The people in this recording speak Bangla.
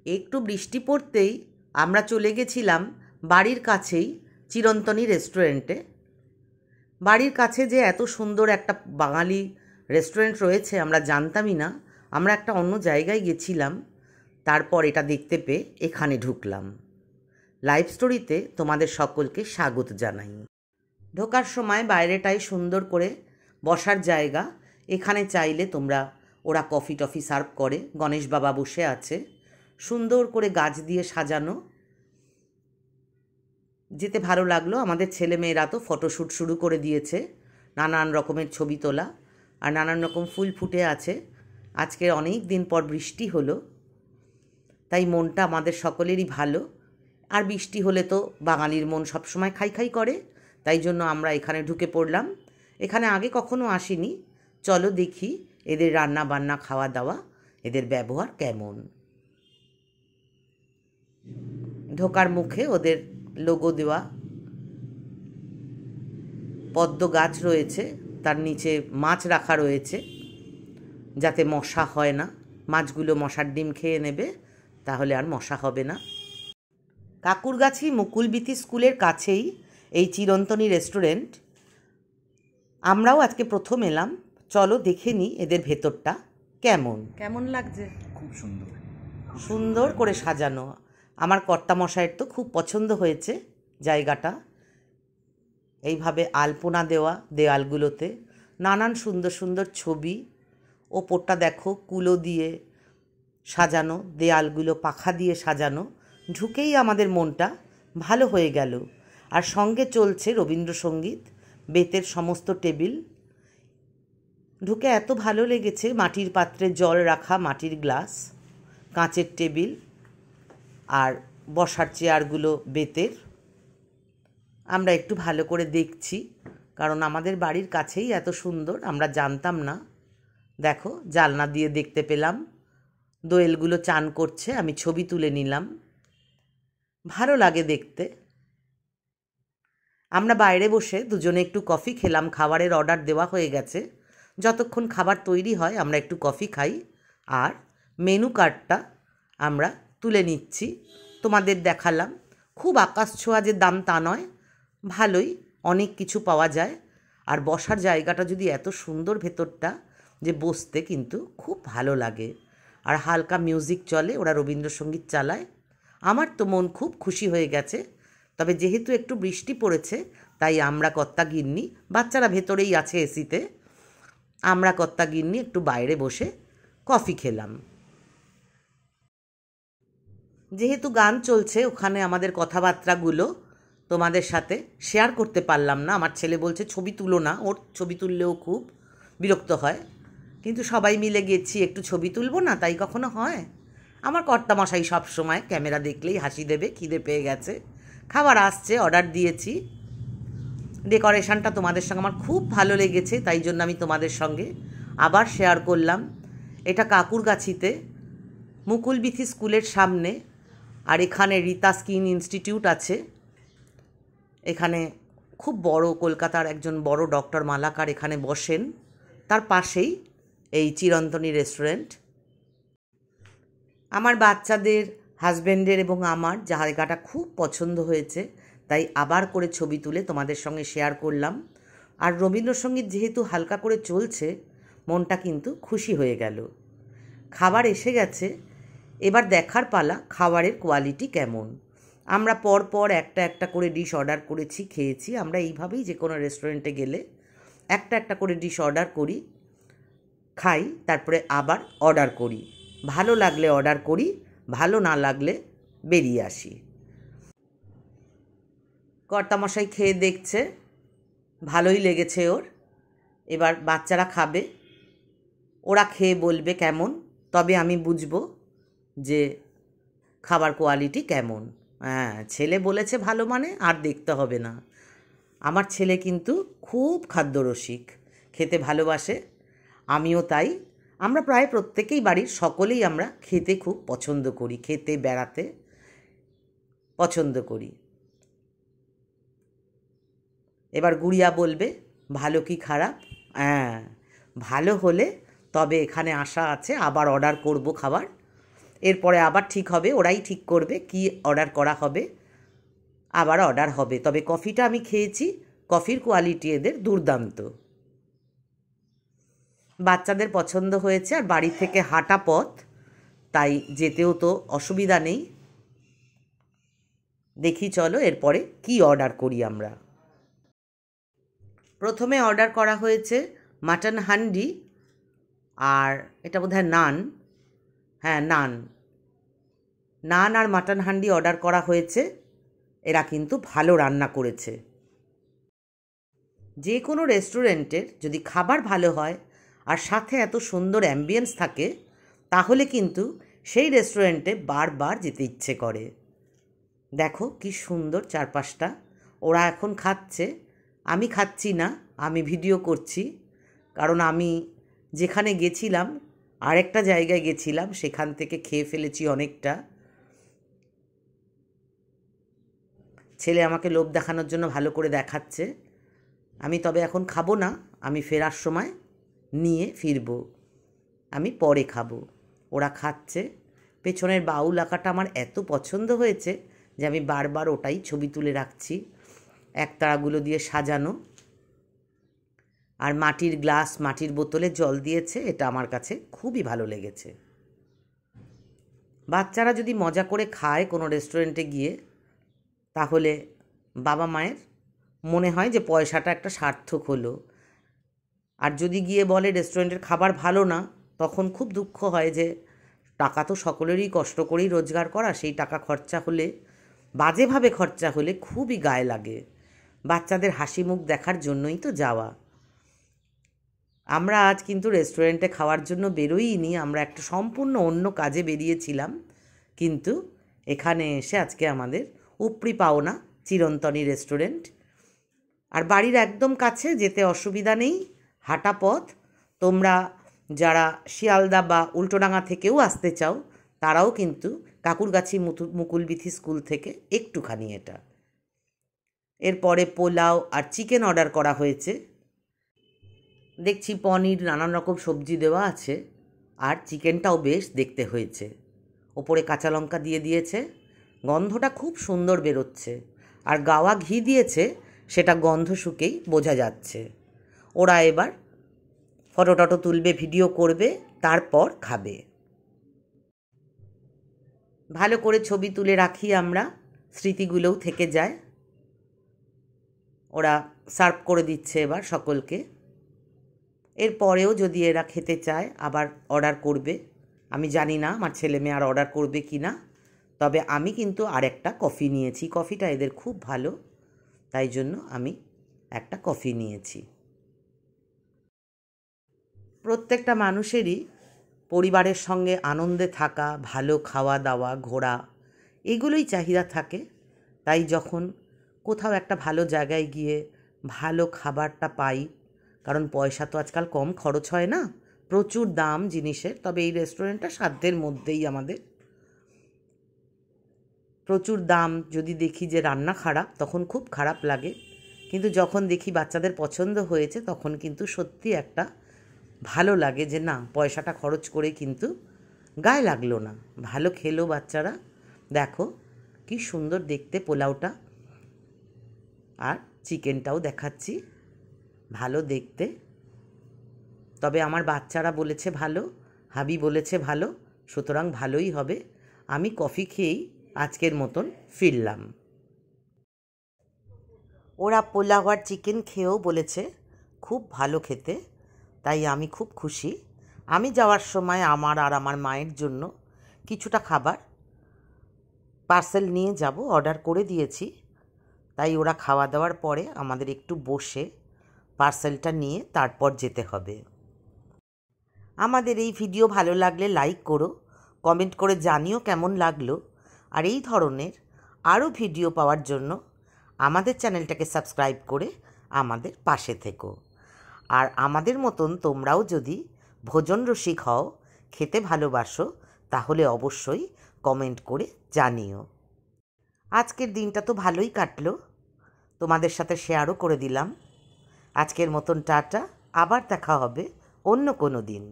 একটু বৃষ্টি পড়তেই আমরা চলে গেছিলাম বাড়ির কাছেই চিরন্তনী রেস্টুরেন্টে। বাড়ির কাছে যে এত সুন্দর একটা বাঙালি রেস্টুরেন্ট রয়েছে আমরা জানতামই না। আমরা একটা অন্য জায়গায় গেছিলাম, তারপর এটা দেখতে পেয়ে এখানে ঢুকলাম। লাইভ স্টোরিতে তোমাদের সকলকে স্বাগত জানাই। ঢোকার সময় বাইরেটাই সুন্দর করে বসার জায়গা। এখানে চাইলে তোমরা, ওরা কফি টফি সার্ভ করে, গণেশ বাবা বসে আছে, সুন্দর করে গাছ দিয়ে সাজানো। যেতে ভালো লাগলো। আমাদের ছেলেমেয়েরা তো ফটোশ্যুট শুরু করে দিয়েছে, নানান রকমের ছবি তোলা, আর নানান রকম ফুল ফুটে আছে। আজকে অনেক দিন পর বৃষ্টি হলো, তাই মনটা আমাদের সকলেরই ভালো। আর বৃষ্টি হলে তো বাঙালির মন সবসময় খাই খাই করে, তাই জন্য আমরা এখানে ঢুকে পড়লাম। এখানে আগে কখনো আসিনি। চলো দেখি এদের রান্না বান্না, খাওয়া দাওয়া, এদের ব্যবহার কেমন। ঢোকার মুখে ওদের লোগো দেওয়া পদ্ম গাছ রয়েছে, তার নিচে মাছ রাখা রয়েছে যাতে মশা হয় না। মাছগুলো মশার ডিম খেয়ে নেবে, তাহলে আর মশা হবে না। কাকুরগাছি মুকুলবীথি স্কুলের কাছেই এই চিরন্তনী রেস্টুরেন্ট। আমরাও আজকে প্রথম এলাম। চলো দেখে নিই এদের ভেতরটা কেমন। কেমন লাগছে? খুব সুন্দর, সুন্দর করে সাজানো। আমার কর্তামশাইয়ের তো খুব পছন্দ হয়েছে জায়গাটা। এইভাবে আলপনা দেওয়া দেয়ালগুলোতে, নানান সুন্দর সুন্দর ছবি। ওপরটা দেখো কুলো দিয়ে সাজানো, দেয়ালগুলো পাখা দিয়ে সাজানো। ঢুকেই আমাদের মনটা ভালো হয়ে গেল। আর সঙ্গে চলছে রবীন্দ্রসঙ্গীত, বেতের সমস্ত টেবিল। ঢুকে এত ভালো লেগেছে। মাটির পাত্রে জল রাখা, মাটির গ্লাস, কাঁচের টেবিল, আর বসার চেয়ারগুলো বেতের। আমরা একটু ভালো করে দেখছি, কারণ আমাদের বাড়ির কাছেই এত সুন্দর, আমরা জানতাম না। দেখো জানলা দিয়ে দেখতে পেলাম দোয়েলগুলো চান করছে, আমি ছবি তুলে নিলাম। ভালো লাগে দেখতে। আমরা বাইরে বসে দুজনে একটু কফি খেলাম। খাবারের অর্ডার দেওয়া হয়ে গেছে। যতক্ষণ খাবার তৈরি হয় আমরা একটু কফি খাই, আর মেনু কার্ডটা আমরা তুলে নিচ্ছি। তোমাদের দেখালাম। খুব আকাশ ছোঁয়া যে দাম তা নয়, ভালোই অনেক কিছু পাওয়া যায়। আর বসার জায়গাটা যদি এত সুন্দর, ভেতরটা যে বসতে কিন্তু খুব ভালো লাগে। আর হালকা মিউজিক চলে, ওরা রবীন্দ্রসঙ্গীত চালায়। আমার তো মন খুব খুশি হয়ে গেছে। তবে যেহেতু একটু বৃষ্টি পড়েছে, তাই আমরা কর্তা গিন্নি, বাচ্চারা ভেতরেই আছে এসিতে, আমরা কর্তা গিন্নি একটু বাইরে বসে কফি খেলাম। যেহেতু গান চলছে, ওখানে আমাদের কথাবার্তাগুলো তোমাদের সাথে শেয়ার করতে পারলাম না। আমার ছেলে বলছে ছবি তুলো না, ওর ছবি তুললেও খুব বিরক্ত হয়। কিন্তু সবাই মিলে গেছি, একটু ছবি তুলবো না, তাই কখনো হয়? আমার কর্তামশাই সবসময় ক্যামেরা দেখলেই হাসি দেবে। খিদে পেয়ে গেছে, খাবার আসছে, অর্ডার দিয়েছি। ডেকোরেশনটা তোমাদের সঙ্গে আমার খুব ভালো লেগেছে, তাই জন্য আমি তোমাদের সঙ্গে আবার শেয়ার করলাম। এটা কাকুরগাছিতে মুকুলবীথি স্কুলের সামনে। আর এখানে রীতা স্কিন ইনস্টিটিউট আছে। এখানে খুব বড়, কলকাতার একজন বড় ডক্টর মালাকার এখানে বসেন। তার পাশেই এই চিরন্তনী রেস্টুরেন্ট। আমার বাচ্চাদের, হাজব্যান্ডের এবং আমার জায়গাটা খুব পছন্দ হয়েছে, তাই আবার করে ছবি তুলে তোমাদের সঙ্গে শেয়ার করলাম। আর রবীন্দ্রসঙ্গীত যেহেতু হালকা করে চলছে, মনটা কিন্তু খুশি হয়ে গেল। খাবার এসে গেছে, এবার দেখার পালা খাবারের কোয়ালিটি কেমন। আমরা পর একটা একটা করে ডিশ অর্ডার করেছি, খেয়েছি। আমরা এইভাবেই যে কোনো রেস্টুরেন্টে গেলে একটা একটা করে ডিশ অর্ডার করি, খাই, তারপরে আবার অর্ডার করি। ভালো লাগলে অর্ডার করি, ভালো না লাগলে বেরিয়ে আসি। কর্তামশাই খেয়ে দেখছে, ভালোই লেগেছে ওর। এবার বাচ্চারা খাবে, ওরা খেয়ে বলবে কেমন, তবে আমি বুঝবো যে খাবার কোয়ালিটি কেমন। হ্যাঁ, ছেলে বলেছে ভালো মানে আর দেখতে হবে না। আমার ছেলে কিন্তু খুব খাদ্যরসিক, খেতে ভালোবাসে, আমিও তাই। আমরা প্রায় প্রত্যেকেই, বাড়ির সকলেই আমরা খেতে খুব পছন্দ করি, খেতে বেড়াতে পছন্দ করি। এবার গুড়িয়া বলবে ভালো কি খারাপ। হ্যাঁ, ভালো হলে তবে এখানে আসা আছে, আবার অর্ডার করব খাবার। এরপরে আবার ঠিক হবে, ওরাই ঠিক করবে কি অর্ডার করা হবে, আবার অর্ডার হবে। তবে কফিটা আমি খেয়েছি, কফির কোয়ালিটি এদের দুর্দান্ত। বাচ্চাদের পছন্দ হয়েছে, আর বাড়ি থেকে হাঁটা পথ, তাই যেতেও তো অসুবিধা নেই। দেখি চলো এরপরে কি অর্ডার করি আমরা। প্রথমে অর্ডার করা হয়েছে মাটন হান্ডি, আর এটা বোধহয় নান, হ্যাঁ নান আর মাটন হান্ডি অর্ডার করা হয়েছে। এরা কিন্তু ভালো রান্না করেছে। যে কোনো রেস্টুরেন্টের যদি খাবার ভালো হয় আর সাথে এত সুন্দর অ্যাম্বিয়েন্স থাকে, তাহলে কিন্তু সেই রেস্টুরেন্টে বারবার যেতে ইচ্ছে করে। দেখো কি সুন্দর চারপাশটা। ওরা এখন খাচ্ছে, আমি খাচ্ছি না, আমি ভিডিও করছি। কারণ আমি যেখানে গেছিলাম, আরেকটা জায়গায় গেছিলাম, সেখান থেকে খেয়ে ফেলেছি অনেকটা। ছেলে আমাকে লোভ দেখানোর জন্য ভালো করে দেখাচ্ছে। আমি তবে এখন খাবো না, আমি ফেরার সময় নিয়ে ফিরব, আমি পরে খাবো। ওরা খাচ্ছে। পেছনের বাউল আঁকাটা আমার এত পছন্দ হয়েছে যে আমি বারবার ওটাই ছবি তুলে রাখছি। একতারাগুলো দিয়ে সাজানো, আর মাটির গ্লাস, মাটির বোতলে জল দিয়েছে, এটা আমার কাছে খুবই ভালো লেগেছে। বাচ্চারা যদি মজা করে খায় কোনো রেস্টুরেন্টে গিয়ে, তাহলে বাবা মায়ের মনে হয় যে পয়সাটা একটা সার্থক হলো। আর যদি গিয়ে বলে রেস্টুরেন্টের খাবার ভালো না, তখন খুব দুঃখ হয় যে টাকা তো সকলেরই কষ্ট করেই রোজগার করা, সেই টাকা খরচা হলে, বাজেভাবে খরচা হলে খুবই গায়ে লাগে। বাচ্চাদের হাসি মুখ দেখার জন্যই তো যাওয়া। আমরা আজ কিন্তু রেস্টুরেন্টে খাওয়ার জন্য বেরোইনি, আমরা একটা সম্পূর্ণ অন্য কাজে বেরিয়েছিলাম। কিন্তু এখানে এসে আজকে আমাদের উপরি পাওনা চিরন্তনী রেস্টুরেন্ট। আর বাড়ির একদম কাছে, যেতে অসুবিধা নেই, হাঁটা পথ। তোমরা যারা শিয়ালদা বা উল্টোডাঙা থেকেও আসতে চাও, তারাও কিন্তু কাকুরগাছি মুকুলবিথি স্কুল থেকে একটুখানি এটা। এরপরে পোলাও আর চিকেন অর্ডার করা হয়েছে। দেখছি পনির, নানান রকম সবজি দেওয়া আছে, আর চিকেনটাও বেশ দেখতে হয়েছে। ওপরে কাঁচা লঙ্কা দিয়ে দিয়েছে, গন্ধটা খুব সুন্দর বেরোচ্ছে। আর গাওয়া ঘি দিয়েছে, সেটা গন্ধ শুকেই বোঝা যাচ্ছে। ওরা এবার ফটো টটো তুলবে, ভিডিও করবে, তারপর খাবে। ভালো করে ছবি তুলে রাখি আমরা, স্মৃতিগুলোও থেকে যায়। ওরা সার্ভ করে দিচ্ছে এবার সকলকে। এরপরেও যদি এরা খেতে চায় আবার অর্ডার করবে। আমি জানি না আমার ছেলে মেয়ে আর অর্ডার করবে কি না। তবে আমি কিন্তু আর একটা কফি নিয়েছি, কফিটা এদের খুব ভালো, তাই জন্য আমি একটা কফি নিয়েছি। প্রত্যেকটা মানুষেরই পরিবারের সঙ্গে আনন্দে থাকা, ভালো খাওয়া দাওয়া, ঘোরা, এগুলোই চাহিদা থাকে। তাই যখন কোথাও একটা ভালো জায়গায় গিয়ে ভালো খাবারটা পাই, কারণ পয়সা তো আজকাল কম খরচ হয় না, প্রচুর দাম জিনিসের। তবে এই রেস্টুরেন্টটা সাধ্যের মধ্যেই আমাদের। প্রচুর দাম, যদি দেখি যে রান্না খারাপ, তখন খুব খারাপ লাগে। কিন্তু যখন দেখি বাচ্চাদের পছন্দ হয়েছে, তখন কিন্তু সত্যি একটা ভালো লাগে যে না, পয়সাটা খরচ করে কিন্তু গায়ে লাগলো না, ভালো খেলো বাচ্চারা। দেখো কি সুন্দর দেখতে পোলাওটা, আর চিকেনটাও দেখাচ্ছি, ভালো দেখতে। তবে আমার বাচ্চারা বলেছে ভালো, হাবি বলেছে ভালো, সুতরাং ভালোই হবে। আমি কফি খেয়েই আজকের মতন ফিরলাম। ওরা পোলাও আর চিকেন খেয়েও বলেছে খুব ভালো খেতে, তাই আমি খুব খুশি। আমি যাওয়ার সময় আমার আর আমার মায়ের জন্য কিছুটা খাবার পার্সেল নিয়ে যাব, অর্ডার করে দিয়েছি। তাই ওরা খাওয়া দাওয়ার পরে আমাদের একটু বসে পার্সেলটা নিয়ে তারপর যেতে হবে। আমাদের এই ভিডিও ভালো লাগলে লাইক করো, কমেন্ট করে জানিও কেমন লাগলো। আর এই ধরনের আরও ভিডিও পাওয়ার জন্য আমাদের চ্যানেলটাকে সাবস্ক্রাইব করে আমাদের পাশে থেকো। আর আমাদের মতন তোমরাও যদি ভোজন রসিক হও, খেতে ভালোবাসো, তাহলে অবশ্যই কমেন্ট করে জানিও। আজকের দিনটা তো ভালোই কাটলো, তোমাদের সাথে শেয়ারও করে দিলাম। আজকের মতন টাটা, আবার দেখা হবে অন্য কোনো দিন।